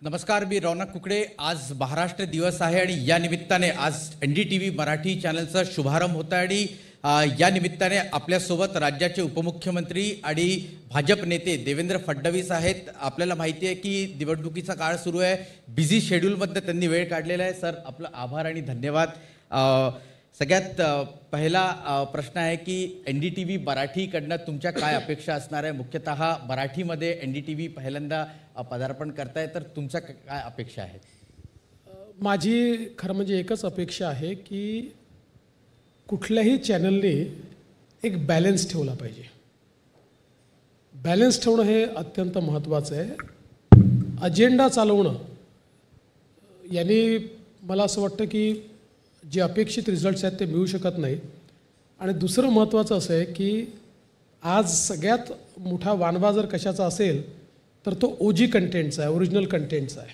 नमस्कार, मी रौनक कुकडे. आज महाराष्ट्र दिवस आहे आणि या निमित्ताने आज NDTV मराठी चॅनलचा शुभारंभ होता आणि या निमित्ताने आपल्यासोबत राज्याचे उपमुख्यमंत्री आणि भाजप नेते देवेंद्र फडणवीस आहेत. आपल्याला माहिती आहे की निवडणुकीचा काळ सुरू आहे. बिझी शेड्यूलमध्ये त्यांनी वेळ काढलेला आहे. सर, आपलं आभार आणि धन्यवाद. सगळ्यात पहिला प्रश्न आहे की NDTV मराठीकडनं तुमच्या काय अपेक्षा असणार आहे? मुख्यतः मराठीमध्ये NDTV पहिल्यांदा पदार्पण करताय, तर तुमच्या काय अपेक्षा आहेत? माझी खरं म्हणजे एकच अपेक्षा आहे की कुठल्याही चॅनलने एक बॅलन्स ठेवला पाहिजे. बॅलन्स ठेवणं हे अत्यंत महत्त्वाचं आहे. अजेंडा चालवणं यांनी मला असं वाटतं की जे अपेक्षित रिझल्ट्स आहेत ते मिळू शकत नाही. आणि दुसरं महत्त्वाचं असं आहे की आज सगळ्यात मोठा वानवा जर कशाचा असेल तर तो OG कंटेंटचा आहे, ओरिजिनल कंटेंटचा आहे.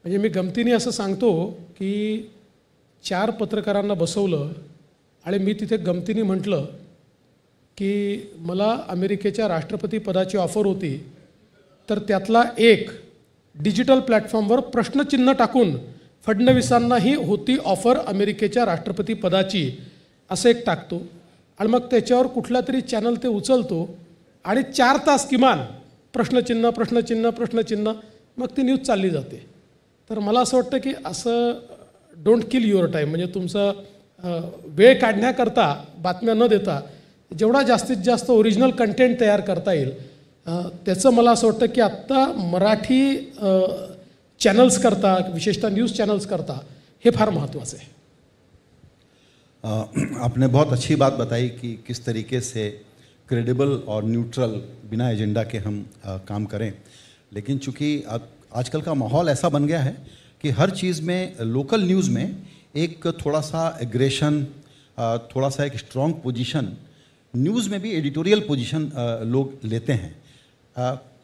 म्हणजे मी गमतीने असं सांगतो की 4 पत्रकारांना बसवलं आणि मी तिथे गमतीने म्हटलं की मला अमेरिकेच्या राष्ट्रपती पदाची ऑफर होती, तर त्यातला एक डिजिटल प्लॅटफॉर्मवर प्रश्नचिन्ह टाकून फडणवीसांनाही होती ऑफर अमेरिकेच्या राष्ट्रपती पदाची असं एक टाकतो आणि मग त्याच्यावर कुठला तरी चॅनल ते उचलतो आणि 4 तास किमान प्रश्नचिन्ह प्रश्नचिन्ह प्रश्नचिन्ह, मग ती न्यूज चालली जाते. तर मला असं वाटतं की असं डोंट किल युअर टाईम, म्हणजे तुमचा वेळ काढण्याकरता बातम्या न देता जेवढा जास्तीत जास्त ओरिजिनल कंटेंट तयार करता येईल त्याचं मला असं वाटतं की आत्ता मराठी चॅनल्स करता, विशेषतः न्यूज़ चैनल्स करता हे फार महत्त्वाचं आहे. आपने बहुत अच्छी बात बताई कि किस तरीके से क्रेडिबल और न्यूट्रल बिना एजेंडा के हम काम करें. लेकिन चूँकि आजकल का माहौल ऐसा बन गया है कि हर चीज़ में, लोकल न्यूज़ में एक थोड़ा सा एग्रेशन, थोड़ा सा एक स्ट्रॉन्ग पोजीशन, न्यूज़ में भी एडिटोरियल पोजीशन लोग लेते हैं.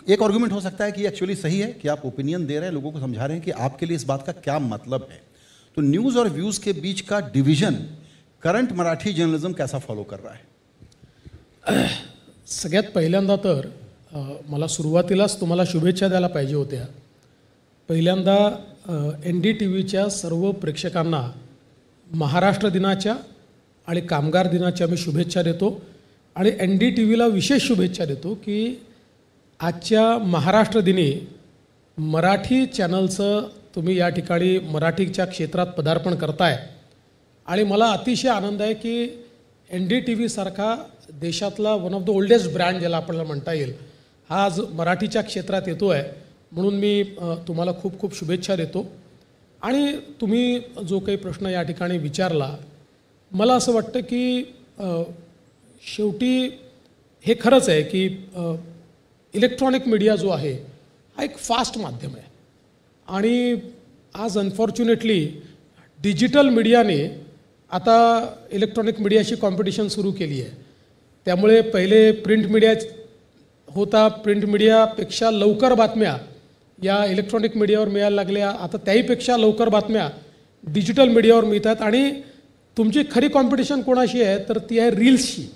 एक आर्गुमेंट हो सकता है कि एक्चुअली सही है कि आप ओपिनियन दे रहे हैं, लोगों को समझा रहे हैं कि आपके लिए इस बात का क्या मतलब है. तो न्यूज़ और व्यूज़ के बीच का डिवीज़न करंट मराठी जर्नलिज्म कैसा फॉलो कर रहा है? सगळ्यात पहिल्यांदा तर मला सुरुवातीलाच तुम्हाला शुभेच्छा द्यायला पाहिजे होत्या. पहिल्यांदा NDTVच्या सर्व प्रेक्षकांना महाराष्ट्र दिनाच्या आणि कामगार दिनाच्या मी शुभेच्छा देतो आणि NDTVला विशेष शुभेच्छा देतो की आजच्या महाराष्ट्र दिनी मराठी चॅनलचं तुम्ही या ठिकाणी मराठीच्या क्षेत्रात पदार्पण करताय. आणि मला अतिशय आनंद आहे की NDTV सारखा देशातला one of the oldest brand ज्याला आपल्याला म्हणता येईल हा आज मराठीच्या क्षेत्रात येतो आहे, म्हणून मी तुम्हाला खूप खूप शुभेच्छा देतो. आणि तुम्ही जो काही प्रश्न या ठिकाणी विचारला, मला असं वाटतं की शेवटी हे खरंच आहे की इलेक्ट्रॉनिक मीडिया जो आहे हा एक फास्ट माध्यम आहे आणि आज अनफॉर्च्युनेटली डिजिटल मीडियाने आता इलेक्ट्रॉनिक मीडियाशी कॉम्पिटिशन सुरू केली आहे. त्यामुळे पहिले प्रिंट मीडिया होता, प्रिंट मीडियापेक्षा लवकर बातम्या या इलेक्ट्रॉनिक मीडियावर मिळायला लागल्या. आता त्याहीपेक्षा लवकर बातम्या डिजिटल मीडियावर मिळतात आणि तुमची खरी कॉम्पिटिशन कोणाशी आहे तर ती आहे रील्सशी.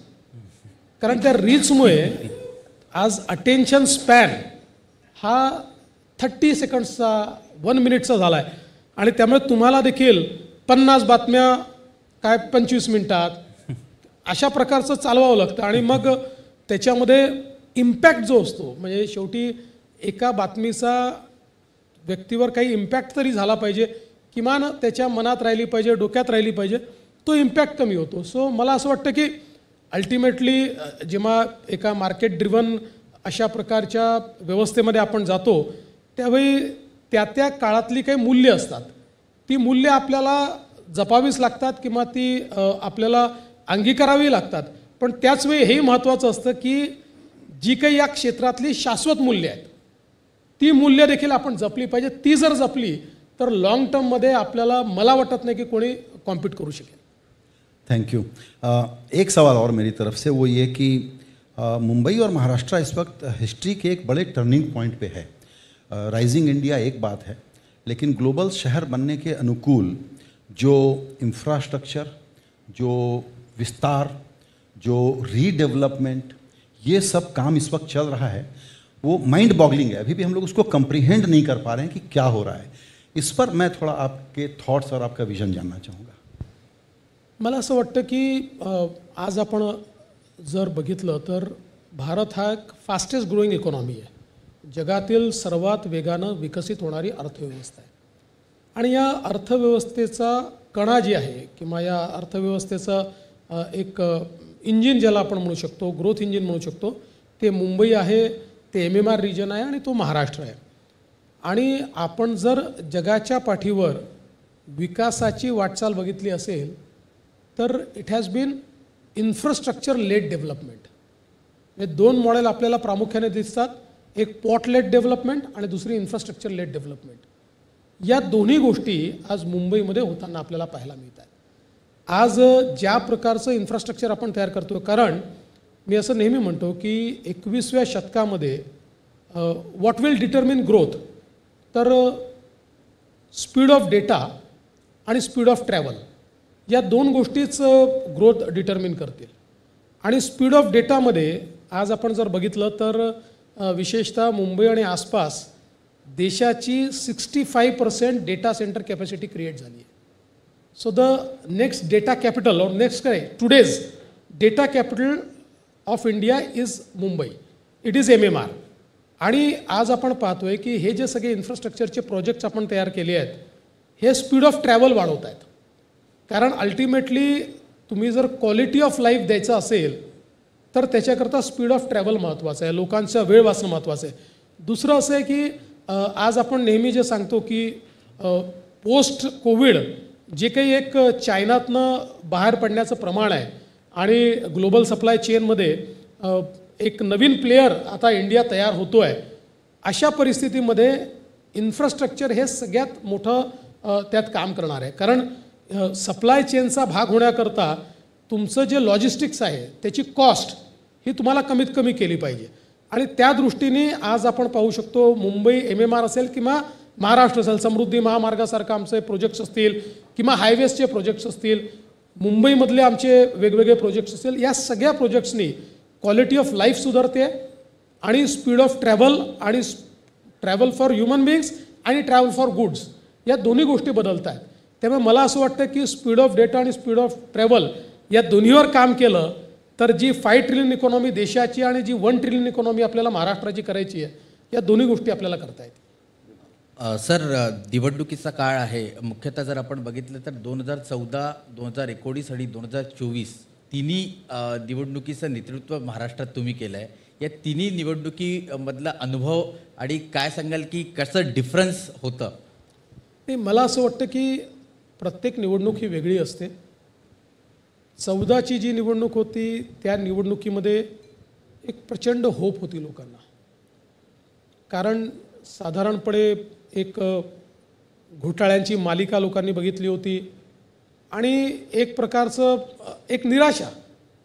कारण त्या रील्समुळे आज अटेन्शन स्पॅन हा 30 सेकंड्सचा 1 मिनिटचा झाला आहे आणि त्यामुळे तुम्हाला देखील 50 बातम्या काय 25 मिनिटात अशा प्रकारचं चालवावं लागतं. आणि मग त्याच्यामध्ये इम्पॅक्ट जो असतो, म्हणजे शेवटी एका बातमीचा व्यक्तीवर काही इम्पॅक्ट तरी झाला पाहिजे, किमान त्याच्या मनात राहिली पाहिजे, डोक्यात राहिली पाहिजे, तो इम्पॅक्ट कमी होतो. सो मला असं वाटतं की अल्टिमेटली जेव्हा एका मार्केट ड्रिव्हन अशा प्रकारच्या व्यवस्थेमध्ये आपण जातो त्यावेळी त्या त्या काळातली काही मूल्य असतात, ती मूल्य आपल्याला जपावीच लागतात किंवा ती आपल्याला अंगीकारावी लागतात. पण त्याचवेळी हेही महत्त्वाचं असतं की जी काही या क्षेत्रातली शाश्वत मूल्य आहेत ती मूल्य देखील आपण जपली पाहिजे. ती जर जपली तर लॉंग टर्ममध्ये आपल्याला, मला वाटत नाही की कोणी कॉम्पीट करू शकेल. Thank you. एक सवाल और मेरी तरफ से, वो ये कि मुंबई और महाराष्ट्र इस वक्त हिस्ट्री के एक बड़े टर्निंग पॉइंट पे है. राइजिंग इंडिया एक बात है, लेकिन ग्लोबल शहर बनने के अनुकूल जो इंफ्रास्ट्रक्चर, जो विस्तार, जो रीडेवलपमेंट, ये सब काम इस वक्त चल रहा है. वो माइंड बॉगलिंग है, अभी भी हम लोग उसको कंप्रीहेंड नहीं कर पा रहे हैं कि क्या हो रहा है। इस पर मैं थोड़ा आपके थॉट्स और आपका विजन जानना चाहूँगा। मला असं वाटतं की आज आपण जर बघितलं तर भारत हा एक फास्टेस्ट ग्रोईंग इकॉनॉमी आहे, जगातील सर्वात वेगानं विकसित होणारी अर्थव्यवस्था आहे. आणि या अर्थव्यवस्थेचा कणा जी आहे किंवा या अर्थव्यवस्थेचा एक इंजिन ज्याला आपण म्हणू शकतो, ग्रोथ इंजिन म्हणू शकतो, ते मुंबई आहे, ते MMR रिजन आहे आणि तो महाराष्ट्र आहे. आणि आपण जर जगाच्या पाठीवर विकासाची वाटचाल बघितली असेल तर it has been infrastructure led development. हे दोन मॉडेल आपल्याला प्रामुख्याने दिसतात, एक पॉट लेड डेव्हलपमेंट आणि दुसरी इन्फ्रास्ट्रक्चर लेड डेव्हलपमेंट. या दोन्ही गोष्टी आज मुंबईमध्ये होताना आपल्याला पाहायला मिळतात. आज ज्या प्रकारचं इन्फ्रास्ट्रक्चर आपण तयार करतो, कारण मी असं नेहमी म्हणतो की 21व्या शतकामध्ये व्हॉट विल डिटर्मिन ग्रोथ, तर स्पीड ऑफ डेटा आणि स्पीड ऑफ ट्रॅव्हल या दोन गोष्टीच ग्रोथ डिटर्मिन करतील. आणि स्पीड ऑफ डेटामध्ये आज आपण जर बघितलं तर विशेषतः मुंबई आणि आसपास देशाची 65% डेटा सेंटर कॅपॅसिटी क्रिएट झाली आहे. So the next data capital और नेक्स्ट काय today's data capital of India is Mumbai, it is MMR. आणि आज आपण पाहतोय की हे जे सगळे इन्फ्रास्ट्रक्चरचे प्रोजेक्ट्स आपण तयार केले आहेत हे स्पीड ऑफ ट्रॅव्हल वाढवत आहेत. कारण अल्टिमेटली तुम्ही जर क्वालिटी ऑफ लाईफ द्यायचं असेल तर त्याच्याकरता स्पीड ऑफ ट्रॅव्हल महत्त्वाचं आहे, लोकांचा वेळ वाचणं महत्त्वाचं आहे. दुसरं असं आहे की आज आपण नेहमी जे सांगतो की पोस्ट कोविड जे काही एक चायनातनं बाहेर पडण्याचं प्रमाण आहे आणि ग्लोबल सप्लाय चेनमध्ये एक नवीन प्लेयर आता इंडिया तयार होतो आहे, अशा परिस्थितीमध्ये इन्फ्रास्ट्रक्चर हे सगळ्यात मोठं त्यात काम करणार आहे. कारण सप्लाय चेनचा भाग होण्याकरता तुमचं जे लॉजिस्टिक्स आहे त्याची कॉस्ट ही तुम्हाला कमीत कमी केली पाहिजे. आणि त्या दृष्टीने आज आपण पाहू शकतो मुंबई MMR असेल किंवा महाराष्ट्र असेल, समृद्धी महामार्गासारखं आमचे प्रोजेक्ट्स असतील किंवा हायवेजचे प्रोजेक्ट्स असतील, मुंबईमधले आमचे वेगवेगळे प्रोजेक्ट्स असतील, या सगळ्या प्रोजेक्ट्सनी क्वालिटी ऑफ लाईफ सुधारते आणि स्पीड ऑफ ट्रॅव्हल आणि ट्रॅव्हल फॉर ह्युमन बिईंग्स आणि ट्रॅव्हल फॉर गुड्स या दोन्ही गोष्टी बदलत आहेत. त्यामुळे मला असं वाटतं की स्पीड ऑफ डेटा आणि स्पीड ऑफ ट्रॅव्हल या दोन्हीवर काम केलं तर जी 5 ट्रिलियन इकॉनॉमी देशाची आणि जी 1 ट्रिलियन इकॉनॉमी आपल्याला महाराष्ट्राची करायची आहे, या दोन्ही गोष्टी आपल्याला करता येतील. सर, निवडणुकीचा काळ आहे. मुख्यतः जर आपण बघितलं तर 2014, 2019 आणि 2024 तिन्ही निवडणुकीचं नेतृत्व महाराष्ट्रात तुम्ही केलं आहे. या तिन्ही निवडणुकीमधला अनुभव आणि काय सांगाल की कसं डिफरन्स होतं? ते मला असं वाटतं की प्रत्येक निवडणूक ही वेगळी असते. 14ची जी निवडणूक होती त्या निवडणुकीमध्ये एक प्रचंड होप होती लोकांना, कारण साधारणपणे एक घोटाळ्यांची मालिका लोकांनी बघितली होती आणि एक प्रकारचं एक निराशा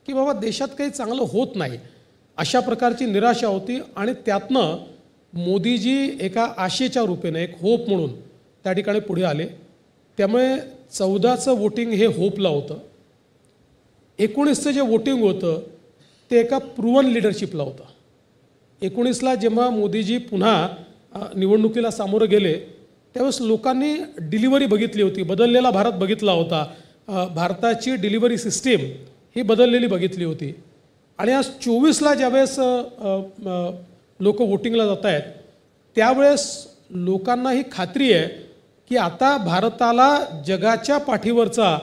की बाबा देशात काही चांगलं होत नाही, अशा प्रकारची निराशा होती. आणि त्यातनं मोदीजी एका आशेच्या रूपेने एक होप म्हणून त्या ठिकाणी पुढे आले. त्यामुळे 14चं वोटिंग हे होपला होतं. 19चं जे वोटिंग होतं ते एका प्रूवन लिडरशिपला होतं. 19ला जेव्हा मोदीजी पुन्हा निवडणुकीला सामोरं गेले त्यावेळेस लोकांनी डिलिव्हरी बघितली होती, बदललेला भारत बघितला होता, भारताची डिलिव्हरी सिस्टीम ही बदललेली बघितली होती. आणि आज 24ला ज्यावेळेस लोक वोटिंगला जात आहेत त्यावेळेस लोकांना ही खात्री आहे की आता भारताला जगाच्या पाठीवरचा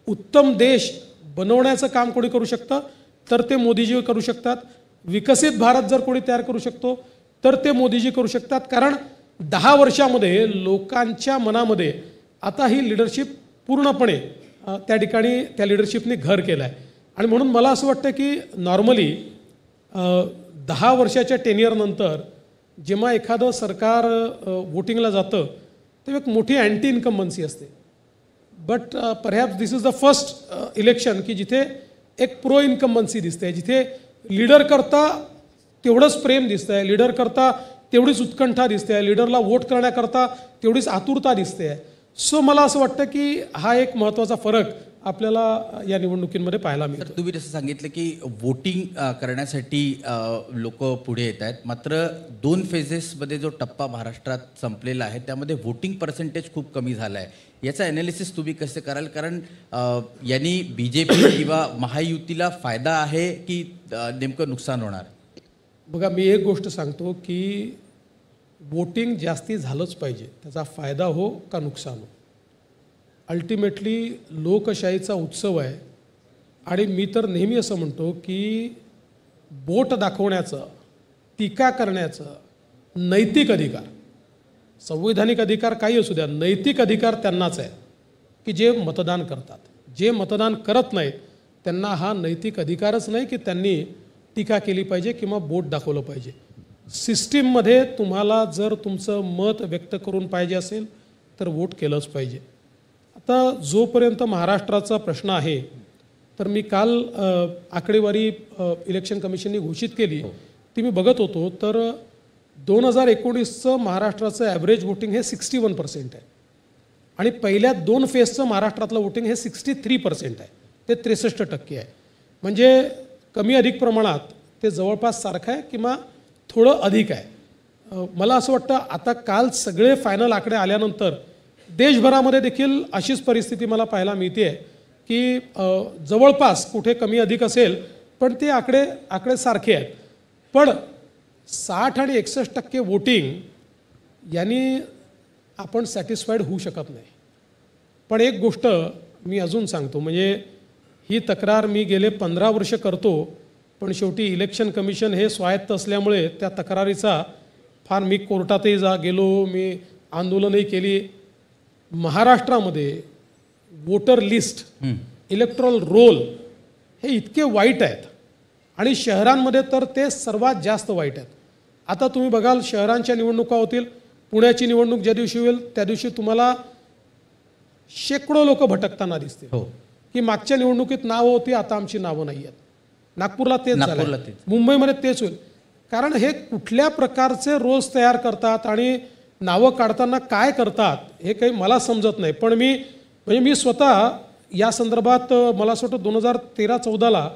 उत्तम देश बनवण्याचं काम कोणी करू शकतं तर ते मोदीजी करू शकतात. विकसित भारत जर कोणी तयार करू शकतो तर ते मोदीजी करू शकतात. कारण 10 वर्षामध्ये लोकांच्या मनामध्ये आता ही लिडरशिप पूर्णपणे त्या ठिकाणी त्या लिडरशिपने घर केलं आहे. आणि म्हणून मला असं वाटतं की नॉर्मली 10 वर्षाच्या टेन्युअरनंतर जेव्हा एखादं सरकार वोटिंगला जातं तेव्हा एक मोठी अँटी इन्कम्बन्सी असते. But perhaps this is the first election की जिथे एक प्रो इन्कम्बन्सी दिसते, जिथे लीडर करता तेवढंच प्रेम दिसतं आहे, लीडर करता तेवढीच उत्कंठा दिसते आहे, लीडरला वोट करण्याकरता तेवढीच आतुरता दिसते आहे. सो मला असं वाटतं की हा एक महत्त्वाचा फरक आपल्याला या निवडणुकींमध्ये पाहायला मिळतं. तर तुम्ही जसं सांगितलं की वोटिंग करण्यासाठी लोक पुढे येत आहेत, मात्र 2 फेजेसमध्ये जो टप्पा महाराष्ट्रात संपलेला आहे त्यामध्ये वोटिंग पर्सेंटेज खूप कमी झालं आहे. याचं ॲनालिसिस तुम्ही कसं कराल? कारण यांनी BJP किंवा महायुतीला फायदा आहे की नेमकं नुकसान होणार? बघा, मी एक गोष्ट सांगतो की वोटिंग जास्ती झालंच पाहिजे, त्याचा फायदा हो का नुकसान हो. अल्टिमेटली लोकशाहीचा उत्सव आहे आणि मी तर नेहमी असं म्हणतो की बोट दाखवण्याचं, टीका करण्याचं नैतिक अधिकार, संवैधानिक अधिकार काही असू द्या, नैतिक अधिकार त्यांनाच आहे की जे मतदान करतात. जे मतदान करत नाहीत त्यांना हा नैतिक अधिकारच नाही की त्यांनी टीका केली पाहिजे किंवा बोट दाखवलं पाहिजे. सिस्टीममध्ये तुम्हाला जर तुमचं मत व्यक्त करून पाहिजे असेल तर वोट केलंच पाहिजे. आता जोपर्यंत महाराष्ट्राचा प्रश्न आहे, तर मी काल आकडेवारी इलेक्शन कमिशनने घोषित केली ती मी बघत होतो, तर 2019चं महाराष्ट्राचं ॲव्हरेज वोटिंग हे 61% आहे आणि पहिल्या 2 फेजचं महाराष्ट्रातलं वोटिंग हे 63% आहे. ते 63% आहे. म्हणजे कमी अधिक प्रमाणात ते जवळपास सारखं आहे किंवा थोडं अधिक आहे. मला असं वाटतं आता काल सगळे फायनल आकडे आल्यानंतर देशभरामध्ये देखील अशीच परिस्थिती मला पाहायला मिळते आहे की जवळपास कुठे कमी अधिक असेल पण ते आकडे सारखे आहेत. पण 60 आणि 61% वोटिंग यांनी आपण सॅटिस्फाईड होऊ शकत नाही. पण एक गोष्ट मी अजून सांगतो, म्हणजे ही तक्रार मी गेले 15 वर्ष करतो, पण शेवटी इलेक्शन कमिशन हे स्वायत्त असल्यामुळे त्या तक्रारीचा फार मी कोर्टातही गेलो, मी आंदोलनही केली. महाराष्ट्रामध्ये वोटर लिस्ट, इलेक्ट्रल रोल हे इतके वाईट आहेत आणि शहरांमध्ये तर ते सर्वात जास्त वाईट आहेत. आता तुम्ही बघाल शहरांच्या निवडणुका होतील, पुण्याची निवडणूक ज्या दिवशी होईल त्या दिवशी तुम्हाला शेकडो लोक भटकताना दिसतील. हो, की मागच्या निवडणुकीत नावं होती, आता आमची नावं नाही आहेत. नागपूरला तेच झालं, मुंबईमध्ये तेच होईल. कारण हे कुठल्या प्रकारचे रोल्स तयार करतात आणि नावं काढताना काय करतात हे काही मला समजत नाही. पण मी स्वतः या संदर्भात मला असं वाटतं 2013-14ला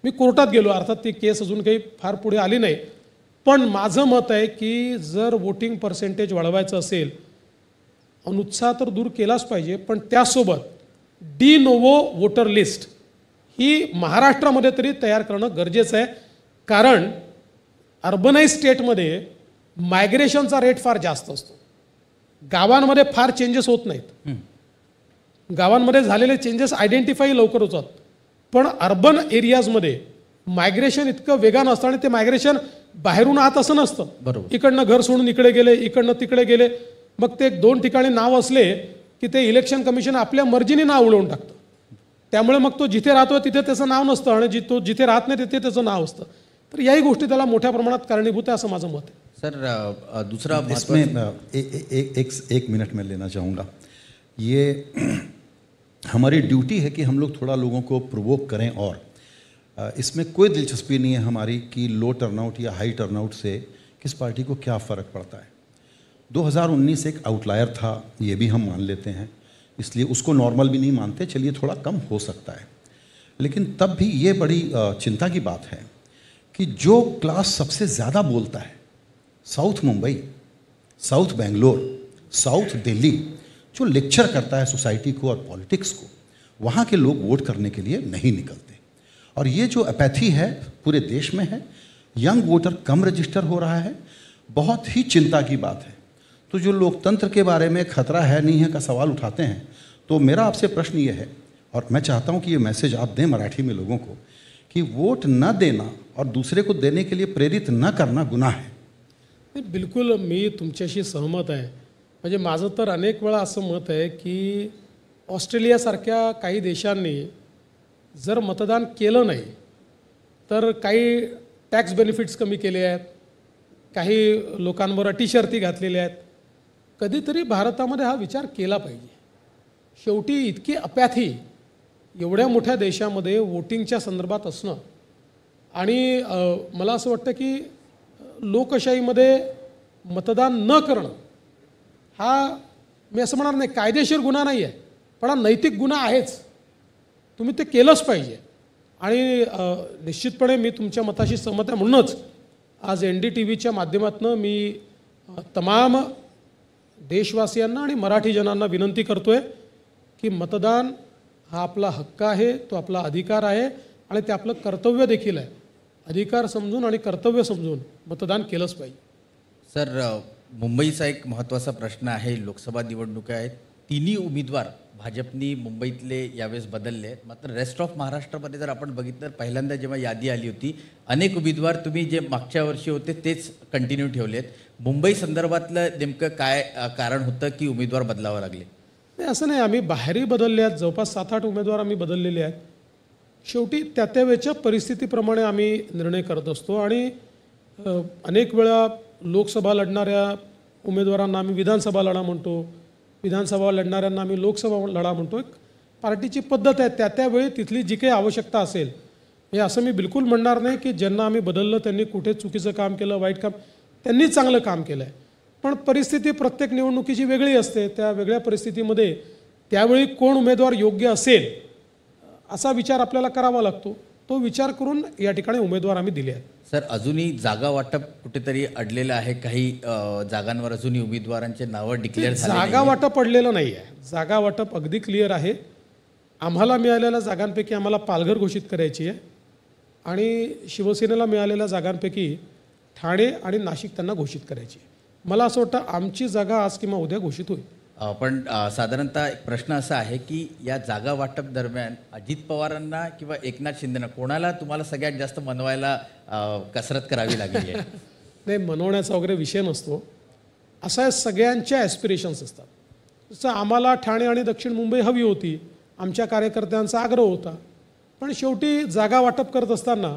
मी कोर्टात गेलो. अर्थात ती केस अजून काही फार पुढे आली नाही. पण माझं मत आहे की जर वोटिंग पर्सेंटेज वाढवायचं असेल, अनुत्साह तर दूर केलाच पाहिजे, पण त्यासोबत डी नोवो वोटर लिस्ट ही महाराष्ट्रामध्ये तरी तयार करणं गरजेचं आहे. कारण अर्बनाइज स्टेटमध्ये मायग्रेशनचा रेट फार जास्त असतो. गावांमध्ये फार चेंजेस होत नाहीत. गावांमध्ये झालेले चेंजेस आयडेंटिफाय लवकर होतात, पण अर्बन एरियाजमध्ये मायग्रेशन इतकं वेगानं असतं आणि ते मायग्रेशन बाहेरून आत असं नसतं. बरोबर, इकडनं घर सोडून इकडे गेले, इकडनं तिकडे गेले, मग ते 2 ठिकाणी नाव असले की ते इलेक्शन कमिशन आपल्या मर्जीने नाव उडवून टाकतं. त्यामुळे मग तो जिथे राहतो तिथे त्याचं नाव नसतं आणि तो जिथे राहत नाही तिथे त्याचं नाव असतं. तर याही गोष्टी त्याला मोठ्या प्रमाणात कारणीभूत आहे असं माझं मत आहे. सर दूसरा इसमें एक मिनट में लेना चाहूँगा. ये हमारी ड्यूटी है कि हम लोग थोड़ा लोगों को प्रोवोक करें और इसमें कोई दिलचस्पी नहीं है हमारी कि लो टर्नआउट या हाई टर्नआउट से किस पार्टी को क्या फ़र्क पड़ता है. 2019 एक आउटलायर था, ये भी हम मान लेते हैं, इसलिए उसको नॉर्मल भी नहीं मानते. चलिए थोड़ा कम हो सकता है, लेकिन तब भी ये बड़ी चिंता की बात है कि जो क्लास सबसे ज़्यादा बोलता है, south Mumbai, south Bangalore, south Delhi, जो लेक्चर करता है सोसाइटी को और पॉलिटिक्स को, वहाँ के लोग वोट करने के लिए नहीं निकलते. और ये जो अपैथी है पूरे देश में है, यंग वोटर कम रजिस्टर हो रहा है, बहुत ही चिंता की बात है. तो जो लोकतंत्र के बारे में खतरा है नहीं है का सवाल उठाते हैं, तो मेरा आपसे प्रश्न ये है और मैं चाहता हूँ कि ये मैसेज आप दें मराठी में लोगों को कि वोट न देना और दूसरे को देने के लिए प्रेरित न करना गुनाह है. बिलकुल मी तुमच्याशी सहमत आहे. म्हणजे माझं तर अनेक वेळा असं मत आहे की ऑस्ट्रेलियासारख्या काही देशांनी जर मतदान केलं नाही तर काही टॅक्स बेनिफिट्स कमी केले आहेत, काही लोकांवर अटी शर्ती घातलेल्या आहेत. कधीतरी भारतामध्ये हा विचार केला पाहिजे. शेवटी इतकी अपॅथी एवढ्या मोठ्या देशामध्ये वोटिंगच्या संदर्भात असणं आणि मला असं वाटतं की लोकशाहीमध्ये मतदान न करणं हा मी असं म्हणणार नाही कायदेशीर गुन्हा नाही आहे, पण हा नैतिक गुन्हा आहेच. तुम्ही ते केलंच पाहिजे. आणि निश्चितपणे मी तुमच्या मताशी सहमत आहे. म्हणूनच आज NDTVच्या माध्यमातून मी तमाम देशवासियांना आणि मराठी जनांना विनंती करतो आहे की मतदान हा आपला हक्क आहे, तो आपला अधिकार आहे आणि ते आपलं कर्तव्य देखील आहे. अधिकार समजून आणि कर्तव्य समजून मतदान केलंच पाहिजे. सर, मुंबईचा एक महत्त्वाचा प्रश्न आहे. लोकसभा निवडणुका आहेत. तिन्ही उमेदवार भाजपनी मुंबईतले यावेळेस बदलले आहेत. मात्र रेस्ट ऑफ महाराष्ट्रामध्ये जर आपण बघितलं तर पहिल्यांदा जेव्हा यादी आली होती अनेक उमेदवार तुम्ही जे मागच्या वर्षी होते तेच कंटिन्यू ठेवले आहेत. मुंबई संदर्भातलं नेमकं काय कारण होतं की उमेदवार बदलावं लागले? नाही, असं नाही. आम्ही बाहेरही बदलले आहेत. जवळपास 7-8 उमेदवार आम्ही बदललेले आहेत. शेवटी त्या वेळच्या परिस्थितीप्रमाणे आम्ही निर्णय करत असतो आणि अनेक वेळा लोकसभा लढणाऱ्या उमेदवारांना आम्ही विधानसभा लढा म्हणतो, विधानसभा लढणाऱ्यांना आम्ही लोकसभा लढा म्हणतो. एक पार्टीची पद्धत आहे. त्यावेळी तिथली जी काही आवश्यकता असेल, हे असं मी बिलकुल म्हणणार नाही की ज्यांना आम्ही बदललं त्यांनी कुठे चुकीचं काम केलं, वाईट काम, त्यांनी चांगलं काम केलं आहे. पण परिस्थिती प्रत्येक निवडणुकीची वेगळी असते. त्या वेगळ्या परिस्थितीमध्ये त्यावेळी कोण उमेदवार योग्य असेल असा विचार आपल्याला करावा लागतो. तो विचार करून या ठिकाणी उमेदवार आम्ही दिले आहेत. सर, अजूनही जागा वाटप कुठेतरी अडलेलं आहे. काही जागांवर अजूनही उमेदवारांचे नावं डिक्लेअर झाले जागा वाटप पडलेलं नाही आहे. जागा वाटप अगदी क्लिअर आहे. आम्हाला मिळालेल्या जागांपैकी आम्हाला पालघर घोषित करायची आहे आणि शिवसेनेला मिळालेल्या जागांपैकी ठाणे आणि नाशिक त्यांना घोषित करायची आहे. मला असं वाटतं आमची जागा आज किंवा उद्या घोषित होईल. पण साधारणतः एक प्रश्न असा आहे की या जागा वाटप दरम्यान अजित पवारांना किंवा एकनाथ शिंदेना कोणाला तुम्हाला सगळ्यात जास्त मनवायला कसरत करावी लागली आहे? नाही, मनवण्याचा वगैरे विषय नसतो. असा सगळ्यांच्या ॲस्पिरेशन्स असतात. जसं आम्हाला ठाणे आणि दक्षिण मुंबई हवी होती, आमच्या कार्यकर्त्यांचा आग्रह होता. पण शेवटी जागा वाटप करत असताना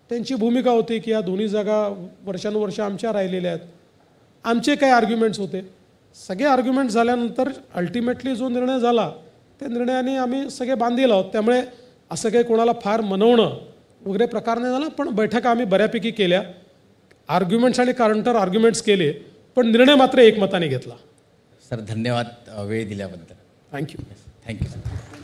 त्यांची भूमिका होती की या दोन्ही जागा वर्षानुवर्ष आमच्या राहिलेल्या आहेत. आमचे काही आर्ग्युमेंट्स होते. सगळे आर्ग्युमेंट झाल्यानंतर अल्टिमेटली जो निर्णय झाला त्या निर्णयाने आम्ही सगळे बांधील आहोत. त्यामुळे असं काही कोणाला फार मनवणं वगैरे प्रकार नाही झाला. पण बैठका आम्ही बऱ्यापैकी केल्या, आर्ग्युमेंट्स आणि काउंटर आर्ग्युमेंट्स केले, पण निर्णय मात्र एकमताने घेतला. सर, धन्यवाद वेळ दिल्याबद्दल. थँक्यू. Thank you sir.